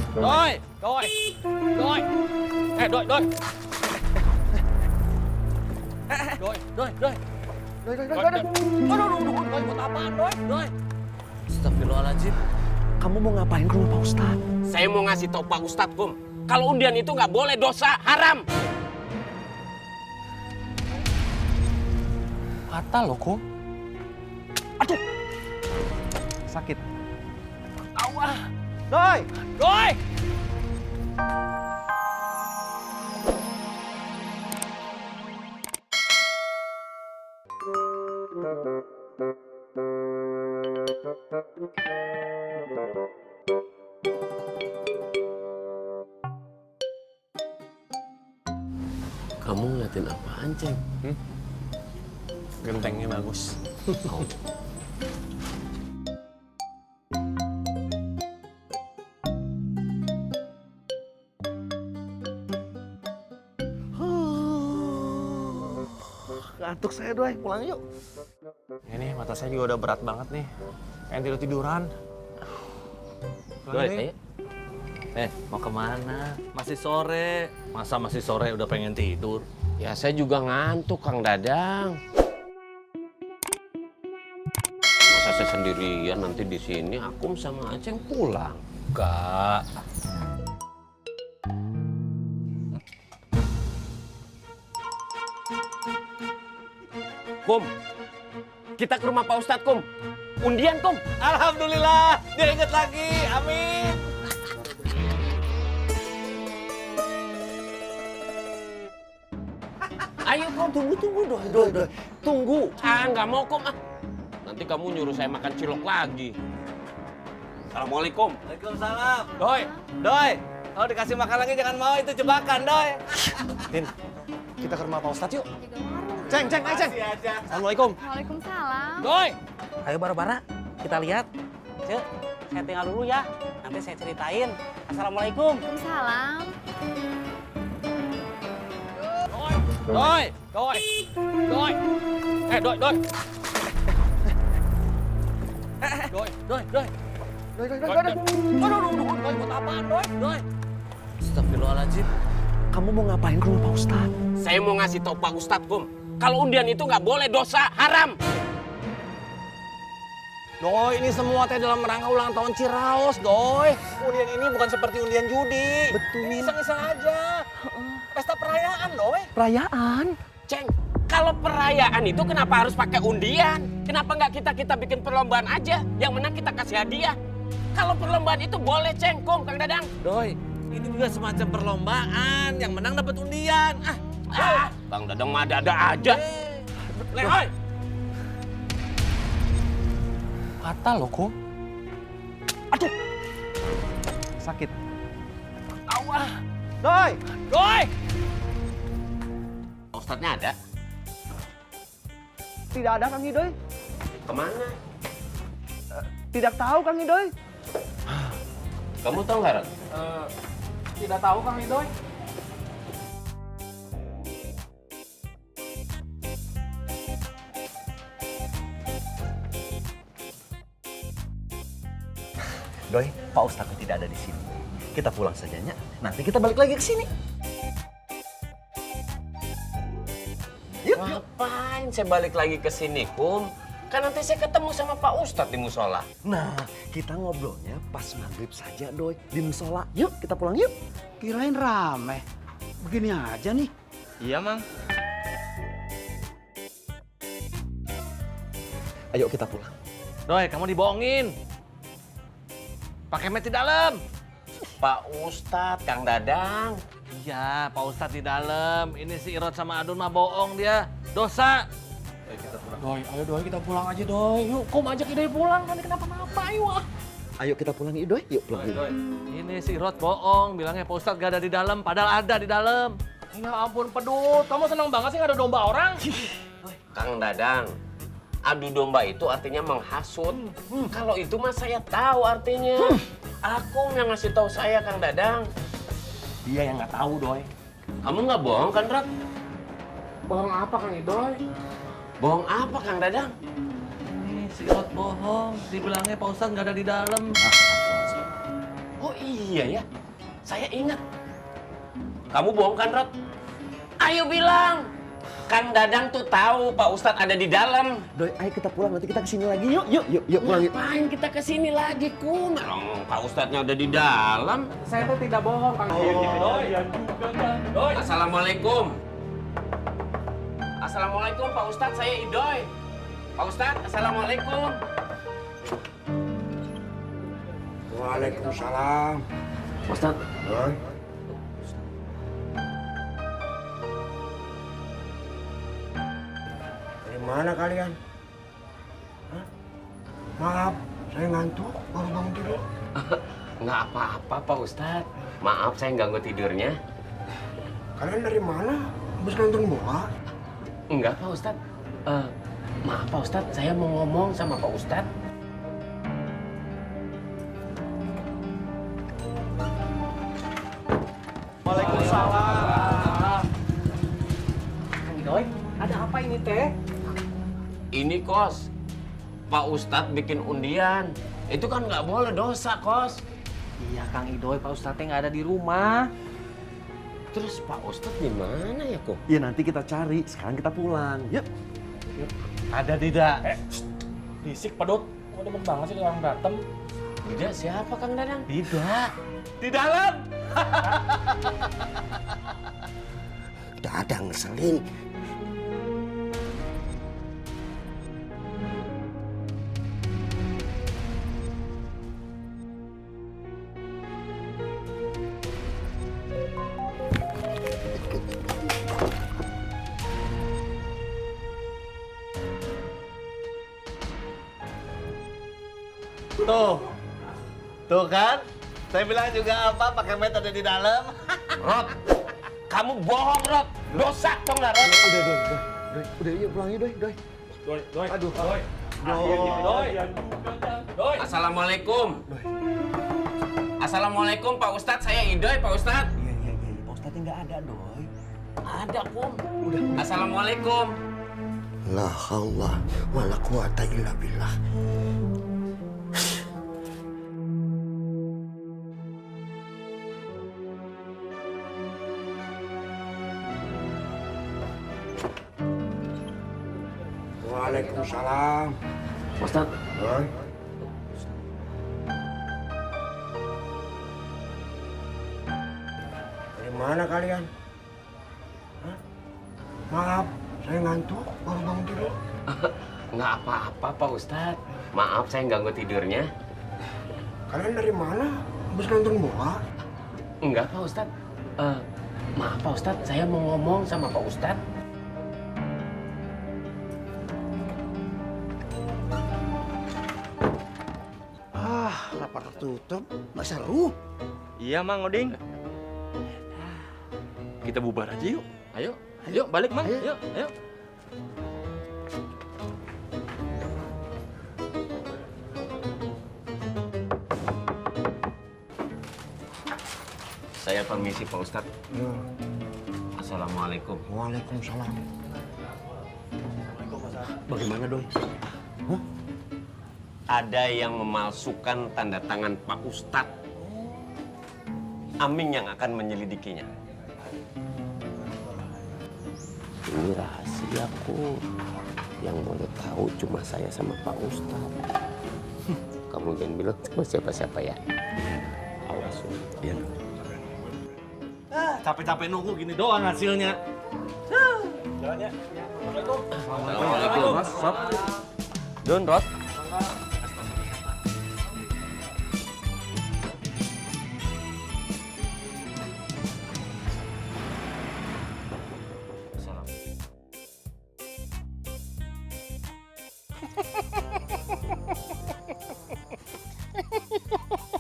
Doi, doi, doi. Doi, doi. Doi, doi, doi. Aduh, doi, buat apaan, doi? Doi. Astagfirullahaladzim. Kamu mau ngapain ke rumah Pak Ustadz? Saya mau ngasih tahu Pak Ustadz, Kum. Kalau undian itu nggak boleh, dosa, haram. Fatal loh, Kum. Aduh, Sakit. awas. Doi! Doi. Kamu ngeliatin apaan, Ceng? Gentengnya bagus. Oh. Ngantuk saya, Doi. Pulang yuk. Ini mata saya juga udah berat banget nih. Pengen tidur-tiduran. Doi, ayo. Mau kemana? Masih sore. Masa masih sore udah pengen tidur? Ya saya juga ngantuk, Kang Dadang. Masa saya sendirian nanti di sini, Akum sama Aceng pulang. Enggak. Kum, kita ke rumah Pak Ustadz, Kum. Undian, Kum. Alhamdulillah, dia inget lagi. Amin. Ayo, Kum. Tunggu, Doi. Tunggu. Nggak mau, Kum. Nanti kamu nyuruh saya makan cilok lagi. Assalamualaikum. Waalaikumsalam. Doi, doi. Kalau dikasih makan lagi jangan mau, itu jebakan, doi. Tin, kita ke rumah Pak Ustadz yuk. Juga warung. Ceng. Aja. Assalamualaikum. Waalaikumsalam. Doi. Ayo bara-bara, kita lihat. Cek, saya tinggal dulu ya. Nanti saya ceritain. Assalamualaikum. Waalaikumsalam. Doi, doi, doi. Doi, doi. Doi, doi, doi. Aduh, doi, buat apaan, doi? Doi. Astagfirullahaladzim. Kamu mau ngapain ke rumah Pak Ustadz? Saya mau ngasih tahu Pak Ustadz, Kum. Kalau undian itu nggak boleh, dosa, haram. Doi, ini semua teh dalam rangka ulang tahun Ciraos, Doi. Undian ini bukan seperti undian judi. Betul. Ini iseng-iseng aja. Pesta perayaan, Doi. Perayaan? Ceng, kalau perayaan itu kenapa harus pakai undian? Kenapa nggak kita bikin perlombaan aja? Yang menang kita kasih hadiah. Kalau perlombaan itu boleh, Ceng, Kum, Kang Dadang. Doi, ini juga semacam perlombaan. Yang menang dapat undian. Bang Dadang mah ada aja. Lehoi. Fatal loh, Kum. Aduh. Sakit. Awas. Doi! Doi. Ustadznya ada? Tidak ada, Kang Idoy. Kemana? Tidak tahu, Kang Idoy. Kamu tahu nggak, Ran? Tidak tahu, Kang Idoy. Doi, Pak Ustadz tidak ada di sini. Kita pulang sajanya, nanti kita balik lagi ke sini. Yuk. Ngapain saya balik lagi ke sini, Kum? Kan nanti saya ketemu sama Pak Ustadz di musola. Nah, kita ngobrolnya pas maghrib saja, Doi. Di musola. Yuk, kita pulang yuk. Kirain rame. Begini aja nih. Iya, Mang. Ayo kita pulang. Doi, kamu dibohongin. Pakai met di dalam. Pak Ustadz, Kang Dadang. Iya, Pak Ustadz di dalam. Ini si Irot sama Adun mah bohong dia. Dosa. Doi, ayo Doi kita pulang aja, Doi. Yuk, Kum ajak Idoi pulang. Nanti kenapa-napa, ayo. Ayo kita pulang yuk, Doi. Yuk pulang yuk. Ini si Irot bohong. Bilangnya Pak Ustadz gak ada di dalam. Padahal ada di dalam. Ya ampun, pedut. Kamu senang banget sih nggak ada domba orang? Kang Dadang, adu domba itu artinya menghasut. Kalau itu mah saya tahu artinya. Aku yang ngasih tahu saya, Kang Dadang. Dia yang nggak tahu, Doi. Kamu nggak bohong kan, Rat? Bohong apa, Kang Idoi? Bohong apa, Kang Dadang? Ini si Irot bohong. Dibilangnya Pak Ustadz gak ada di dalam. Oh iya ya, Saya ingat. Kamu bohong kan, Rod? Ayo bilang. Kang Dadang tuh tahu Pak Ustadz ada di dalam. Doi, ayo kita pulang, nanti kita kesini lagi. Yuk pulang yuk. Ngapain kita kesini lagi, Kum? Orang Pak Ustadznya udah di dalam. Saya tuh tidak bohong, Kang Doi. Assalamualaikum. Assalamualaikum Pak Ustadz, saya Idoy. Pak Ustadz, assalamualaikum. Waalaikumsalam. Pak Ustadz, Doi. Dari mana kalian? Hah? Maaf, saya ngantuk baru bangun tidur. nggak apa-apa Pak Ustadz. Maaf saya ganggu tidurnya. Kalian dari mana? Habis nonton bola? Enggak Pak Ustadz. Maaf Pak Ustadz, saya mau ngomong sama Pak Ustadz. Kang Idoy, ada apa ini teh? Ini kos, Pak Ustadz bikin undian. Itu kan nggak boleh, dosa kos. Iya Kang Idoy, Pak Ustadz nggak ada di rumah. Terus Pak Ustadz di mana ya kok? Ya nanti kita cari, sekarang kita pulang. Yuk. Ada tidak? Risik pedut. Kok demen banget sih orang berantem. Tidak, siapa Kang Dadang? Tidak. Di dalam. Dadang ngeselin. Tuh kan? Saya bilang juga apa, pakai met ada di dalam. Rod, kamu bohong Rod. Dosa tau nggak Rod? Udah yuk pulang yuk, Doi. Aduh, Doi. Doi. Assalamualaikum. Assalamualaikum Pak Ustadz, saya Idoy Pak Ustadz. Iya. Pak Ustadznya nggak ada, Doi. Ada Kum. Assalamualaikum. La haula wala quwata illa billah. Waalaikumsalam. Pak Ustadz, Doi. Dari mana kalian? Hah? Maaf, saya ngantuk baru bangun tidur. nggak apa-apa Pak Ustadz. Maaf saya ganggu tidurnya. Kalian dari mana? Habis nonton bola? Enggak Pak Ustadz. Maaf Pak Ustadz, saya mau ngomong sama Pak Ustadz. Rapat tertutup, nggak seru. Iya, Mang Oding. Kita bubar aja yuk. Ayo, balik Mang. Ayo. Saya permisi Pak Ustadz. Assalamualaikum. Waalaikumsalam. Bagaimana, Doi? Ada yang memalsukan tanda tangan Pak Ustadz. Aming yang akan menyelidikinya. Ini rahasiaku. Yang boleh tahu cuma saya sama Pak Ustadz. Kamu jangan bilang sama siapa-siapa ya. Awas. Iya. Capek-capek nunggu gini doang hasilnya. Jalannya. Assalamualaikum. Mas, Sob. Don, Rod.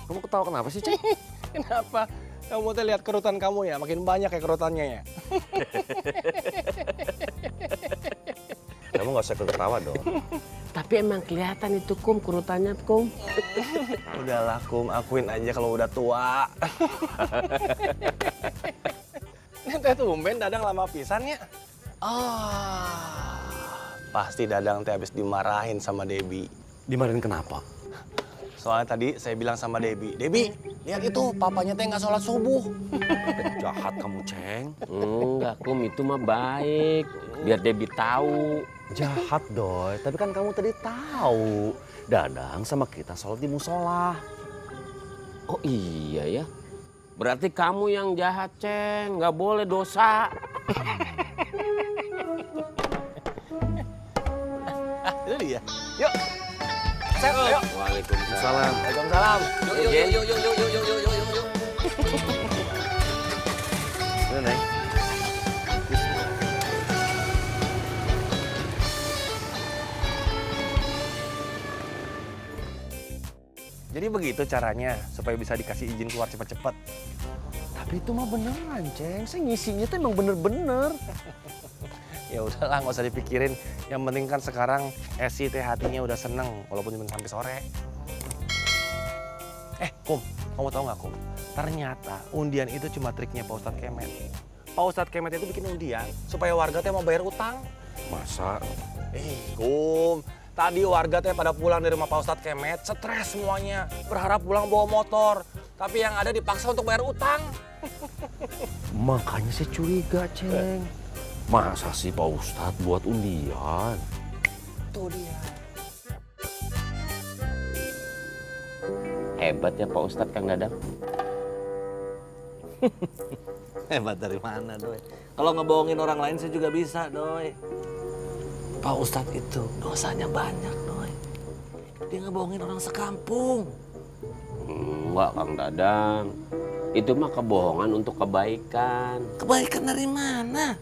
Kamu ketawa kenapa sih, Cek? Kenapa? Kamu tuh lihat kerutan kamu ya, makin banyak ya kerutannya ya. Kamu nggak usah ketawa dong. Tapi emang kelihatan itu Kum, kerutannya Kum. Udahlah, Kum, akuin aja kalau udah tua. Ini teh tumben Dadang lama pisannya. Pasti Dadang teh habis dimarahin sama Debbie. Dimarahin kenapa? Soalnya tadi saya bilang sama Debbie, Debbie, lihat itu papanya teh nggak sholat subuh. Jahat kamu, Ceng. Enggak, Kum, itu mah baik. Biar Debbie tahu. Jahat, Doi. Tapi kan kamu tadi tahu. Dadang sama kita sholat di musola. Oh iya ya. Berarti kamu yang jahat, Ceng. Nggak boleh dosa. Itu dia. Yuk. Set, ayo. Waalaikumsalam. Waalaikumsalam. Yuk. Mana, Neng? Jadi begitu caranya supaya bisa dikasih izin keluar cepet-cepet. Tapi itu mah beneran, Ceng. Saya ngisinya tuh emang bener-bener. Ya udahlah, nggak usah dipikirin. Yang penting kan sekarang Esi teh hatinya udah seneng, walaupun cuma sampai sore. Kum, kamu tahu nggak, Kum? Ternyata undian itu cuma triknya Pak Ustadz Kemet. Pak Ustadz Kemet itu bikin undian supaya warga teh mau bayar utang. Masa? Kum, tadi warga teh pada pulang dari rumah Pak Ustadz Kemet, stres semuanya. Berharap pulang bawa motor, tapi yang ada dipaksa untuk bayar utang. Makanya saya curiga, Ceng. Masa sih Pak Ustadz buat undian? Tuh dia. Hebat ya Pak Ustadz Kang Dadang. Hebat dari mana, Doi? Kalau ngebohongin orang lain saya juga bisa, Doi. Pak Ustadz itu dosanya banyak, Doi. Dia ngebohongin orang sekampung. Enggak, Kang Dadang. Itu mah kebohongan untuk kebaikan. Kebaikan dari mana?